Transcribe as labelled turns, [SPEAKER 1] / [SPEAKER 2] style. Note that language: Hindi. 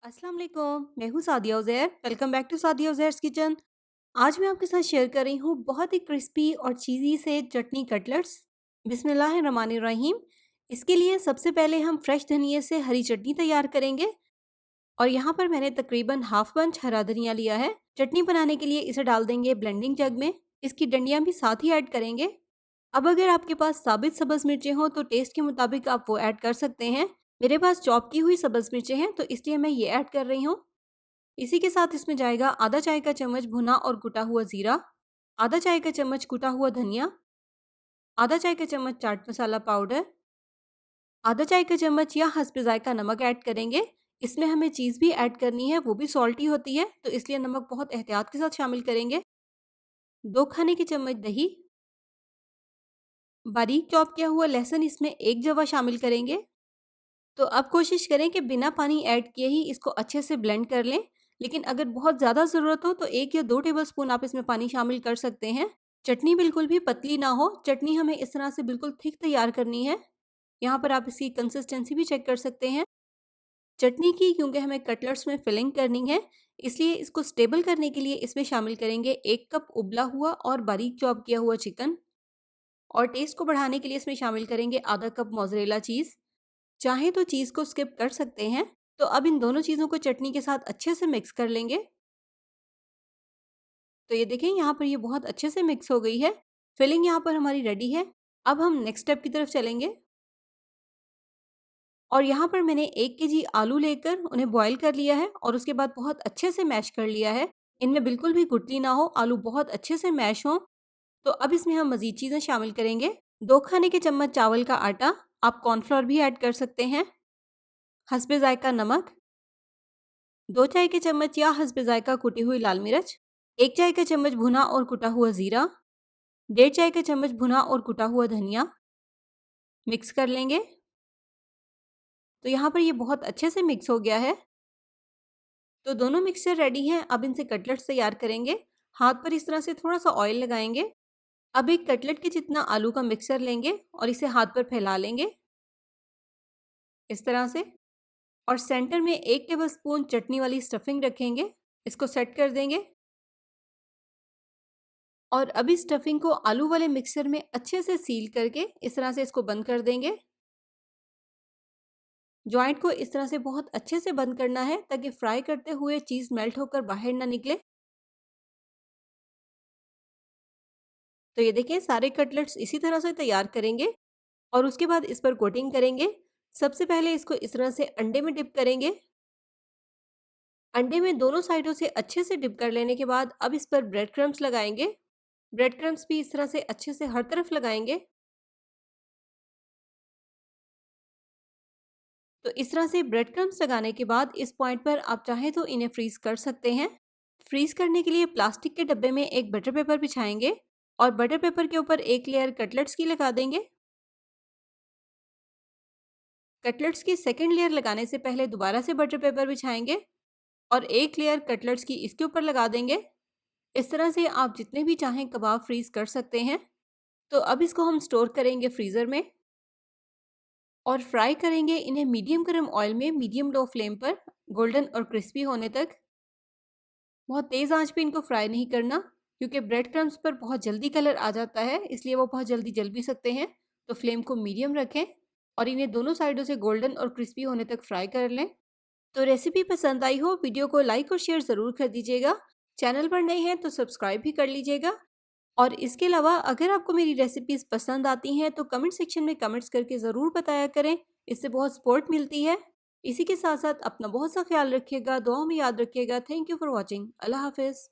[SPEAKER 1] अस्सलाम वालेकुम, मैं हूँ Sadia Uzair. Welcome back to Sadia Uzair's kitchen. आज मैं आपके साथ शेयर कर रही हूँ बहुत ही क्रिस्पी और चीज़ी से चटनी कटलेट्स। बिस्मिल्लाहिर्रहमानिर्रहीम। इसके लिए सबसे पहले हम फ्रेश धनिये से हरी चटनी तैयार करेंगे और यहाँ पर मैंने तकरीबन हाफ बंच हरा धनिया लिया है। चटनी बनाने के लिए इसे डाल देंगे ब्लेंडिंग जग में। इसकी डंडियाँ भी साथ ही ऐड करेंगे। अब अगर आपके पास साबित सब्ज़ मिर्चें हों तो टेस्ट के मुताबिक आप वो ऐड कर सकते हैं। मेरे पास चॉप की हुई सब्ज़ मिर्चें हैं तो इसलिए मैं ये ऐड कर रही हूँ। इसी के साथ इसमें जाएगा आधा चाय का चम्मच भुना और कुटा हुआ ज़ीरा, आधा चाय का चम्मच कुटा हुआ धनिया, आधा चाय का चम्मच चाट मसाला पाउडर, आधा चाय का चम्मच या हस्ब ज़ायक़ा नमक ऐड करेंगे। इसमें हमें चीज़ भी ऐड करनी है, वो भी सॉल्टी होती है, तो इसलिए नमक बहुत एहतियात के साथ शामिल करेंगे। 2 खाने के चम्मच दही, बारीक चॉप किया हुआ लहसुन इसमें 1 जवा शामिल करेंगे। तो अब कोशिश करें कि बिना पानी ऐड किए ही इसको अच्छे से ब्लेंड कर लें। लेकिन अगर बहुत ज़्यादा ज़रूरत हो तो 1 या 2 टेबलस्पून आप इसमें पानी शामिल कर सकते हैं। चटनी बिल्कुल भी पतली ना हो, चटनी हमें इस तरह से बिल्कुल थिक तैयार करनी है। यहाँ पर आप इसकी कंसिस्टेंसी भी चेक कर सकते हैं। चटनी की क्योंकि हमें कटलेट्स में फिलिंग करनी है, इसलिए इसको स्टेबल करने के लिए इसमें शामिल करेंगे 1 कप उबला हुआ और बारीक चॉप किया हुआ चिकन और टेस्ट को बढ़ाने के लिए इसमें शामिल करेंगे आधा कप मोज़रेला चीज़। चाहें तो चीज़ को स्किप कर सकते हैं। तो अब इन दोनों चीज़ों को चटनी के साथ अच्छे से मिक्स कर लेंगे। तो ये देखें यहाँ पर ये बहुत अच्छे से मिक्स हो गई है। फिलिंग यहाँ पर हमारी रेडी है। अब हम नेक्स्ट स्टेप की तरफ चलेंगे और यहाँ पर मैंने 1 केजी आलू लेकर उन्हें बॉयल कर लिया है और उसके बाद बहुत अच्छे से मैश कर लिया है। इनमें बिल्कुल भी गुठली ना हो, आलू बहुत अच्छे से मैश हों। तो अब इसमें हम मज़ीद चीज़ें शामिल करेंगे। 2 खाने के चम्मच चावल का आटा, आप कॉर्नफ्लोर भी ऐड कर सकते हैं। हस्बे ज़ायक़ा नमक, 2 चाय के चम्मच या हस्ब ज़ायक़ा कुटी हुई लाल मिर्च, 1 चाय का चम्मच भुना और कुटा हुआ ज़ीरा, 1.5 चाय का चम्मच भुना और कुटा हुआ धनिया, मिक्स कर लेंगे। तो यहाँ पर ये बहुत अच्छे से मिक्स हो गया है। तो दोनों मिक्सचर रेडी हैं। अब इनसे कटलेट्स तैयार करेंगे। हाथ पर इस तरह से थोड़ा-सा ऑयल लगाएँगे। अब एक कटलेट के जितना आलू का मिक्सचर लेंगे और इसे हाथ पर फैला लेंगे, इस तरह से। और सेंटर में 1 टेबलस्पून चटनी वाली स्टफिंग रखेंगे। इसको सेट कर देंगे। और अब इस स्टफिंग को आलू वाले मिक्सचर में अच्छे से सील करके इस तरह से इसको बंद कर देंगे। जॉइंट को इस तरह से बहुत अच्छे से बंद करना है ताकि फ्राई करते हुए चीज़ मेल्ट होकर बाहर ना निकले। तो ये देखिए सारे कटलेट्स इसी तरह से तैयार करेंगे और उसके बाद इस पर कोटिंग करेंगे। सबसे पहले इसको इस तरह से अंडे में डिप करेंगे। अंडे में दोनों साइडों से अच्छे से डिप कर लेने के बाद अब इस पर ब्रेड क्रम्स लगाएंगे। ब्रेड क्रम्स भी इस तरह से अच्छे से हर तरफ लगाएंगे। तो इस तरह से ब्रेड क्रम्स लगाने के बाद इस पॉइंट पर आप चाहें तो इन्हें फ्रीज़ कर सकते हैं। फ्रीज़ करने के लिए प्लास्टिक के डब्बे में एक बटर पेपर बिछाएंगे और बटर पेपर के ऊपर एक लेयर कटलेट्स की लगा देंगे। कटलेट्स की सेकंड लेयर लगाने से पहले दोबारा से बटर पेपर बिछाएंगे और एक लेयर कटलेट्स की इसके ऊपर लगा देंगे। इस तरह से आप जितने भी चाहें कबाब फ्रीज़ कर सकते हैं। तो अब इसको हम स्टोर करेंगे फ्रीज़र में और फ्राई करेंगे इन्हें मीडियम गरम ऑयल में मीडियम लो फ्लेम पर गोल्डन और क्रिस्पी होने तक। बहुत तेज़ आंच पे इनको फ्राई नहीं करना क्योंकि ब्रेड क्रम्स पर बहुत जल्दी कलर आ जाता है, इसलिए वो बहुत जल्दी जल भी सकते हैं। तो फ्लेम को मीडियम रखें और इन्हें दोनों साइडों से गोल्डन और क्रिस्पी होने तक फ्राई कर लें। तो रेसिपी पसंद आई हो वीडियो को लाइक और शेयर ज़रूर कर दीजिएगा। चैनल पर नए हैं तो सब्सक्राइब भी कर लीजिएगा। और इसके अलावा अगर आपको मेरी रेसिपीज़ पसंद आती हैं तो कमेंट सेक्शन में कमेंट्स करके ज़रूर बताया करें, इससे बहुत सपोर्ट मिलती है। इसी के साथ साथ अपना बहुत सा ख्याल रखिएगा, दुआओं में याद रखिएगा। Thank you for watching. अल्लाह हाफिज़।